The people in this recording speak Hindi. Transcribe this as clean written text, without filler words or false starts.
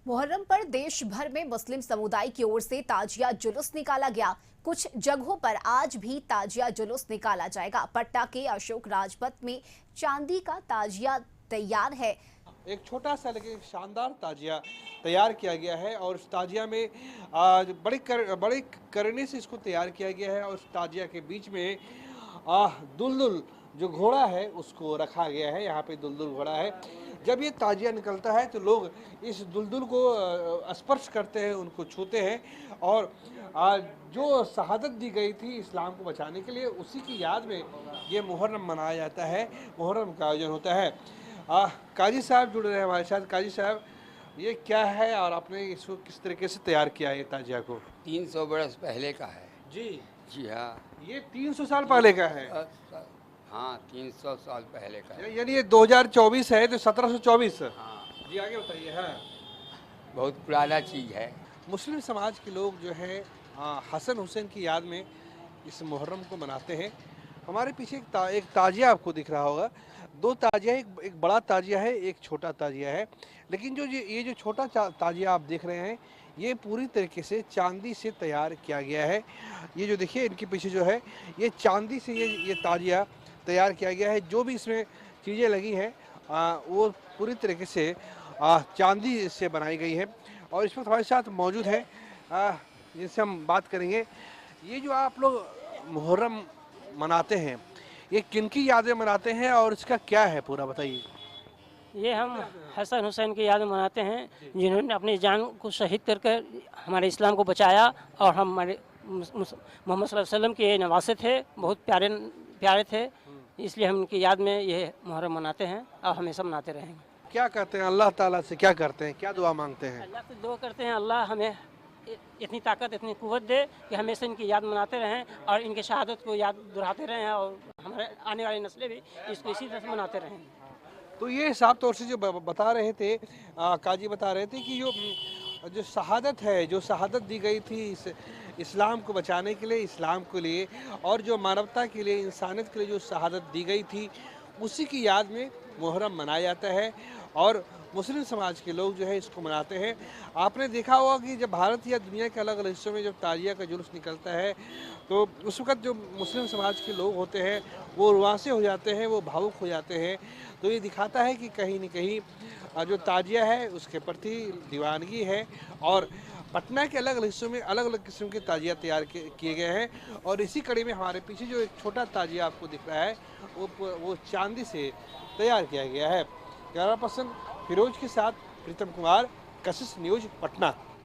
मुहर्रम पर देश भर में मुस्लिम समुदाय की ओर से ताजिया जुलूस निकाला गया। कुछ जगहों पर आज भी ताजिया जुलूस निकाला जाएगा। पटना के अशोक राजपथ में चांदी का ताजिया तैयार है। एक छोटा सा लेकिन शानदार ताजिया तैयार किया गया है और उस ताजिया में बड़े करने से इसको तैयार किया गया है और उस ताजिया के बीच में दुलदुल जो घोड़ा है उसको रखा गया है। यहाँ पे दुलदुल घोड़ा है। जब ये ताजिया निकलता है तो लोग इस दुलदुल को स्पर्श करते हैं, उनको छूते हैं और जो शहादत दी गई थी इस्लाम को बचाने के लिए, उसी की याद में ये मुहर्रम मनाया जाता है। मुहर्रम का आयोजन होता है। काजी साहब जुड़ रहे हैं हमारे साथ। काजी साहब, ये क्या है और आपने इसको किस तरीके से तैयार किया है? ये ताजिया को 300 बरस पहले का है। जी जी हाँ। ये 300 साल पहले का है। हाँ, 300 साल पहले का है। यानी ये 2024 है तो 1724। हाँ, जी आगे बताइए। हाँ, बहुत पुराना चीज़ है। मुस्लिम समाज के लोग जो है हसन हुसैन की याद में इस मुहर्रम को मनाते हैं। हमारे पीछे एक ताजिया आपको दिख रहा होगा। दो ताजिया, एक बड़ा ताजिया है, एक छोटा ताजिया है। लेकिन जो ये जो छोटा ताजिया आप देख रहे हैं, ये पूरी तरीके से चांदी से तैयार किया गया है। ये जो देखिए इनके पीछे जो है, ये चांदी से ये ताजिया तैयार किया गया है। जो भी इसमें चीज़ें लगी हैं वो पूरी तरीके से चांदी से बनाई गई है। और इस वक्त हमारे साथ मौजूद है जिनसे हम बात करेंगे। ये जो आप लोग मुहर्रम मनाते हैं, ये किनकी यादें मनाते हैं और इसका क्या है पूरा बताइए। ये हम हसन हुसैन की याद में मनाते हैं, जिन्होंने अपनी जान को शहीद करके हमारे इस्लाम को बचाया और हमारे मोहम्मद सल्लल्लाहु अलैहि वसल्लम के नवासे थे, बहुत प्यारे थे। इसलिए हम उनकी याद में ये मुहर्रम मनाते हैं और हमेशा मनाते रहेंगे। क्या कहते हैं अल्लाह ताला से, क्या करते हैं, क्या दुआ मांगते हैं? अल्लाह से दुआ करते हैं अल्लाह हमें इतनी ताकत, इतनी कुव्वत दे कि हमेशा इनकी याद मनाते रहें और इनके शहादत को याद दोहराते रहें और हमारे आने वाली नस्लें भी इसको इसी तरह से मनाते रहें। तो ये साफ तौर से जो बता रहे थे काजी बता रहे थे कि जो शहादत है, जो शहादत दी गई थी इस्लाम को बचाने के लिए, इस्लाम के लिए और जो मानवता के लिए, इंसानियत के लिए जो शहादत दी गई थी, उसी की याद में मुहर्रम मनाया जाता है और मुस्लिम समाज के लोग जो है इसको मनाते हैं। आपने देखा होगा कि जब भारत या दुनिया के अलग अलग हिस्सों में जब ताजिया का जुलूस निकलता है तो उस वक्त जो मुस्लिम समाज के लोग होते हैं वो रुआंसे हो जाते हैं, वो भावुक हो जाते हैं। तो ये दिखाता है कि कहीं न कहीं जो ताजिया है उसके प्रति दीवानगी है और पटना के अलग अलग हिस्सों में अलग अलग किस्म के ताजिया तैयार किए गए हैं। और इसी कड़ी में हमारे पीछे जो एक छोटा ताजिया आपको दिख रहा है वो चांदी से तैयार किया गया है। कैमरा पर्सन फिरोज के साथ प्रीतम कुमार, कशिश न्यूज़, पटना।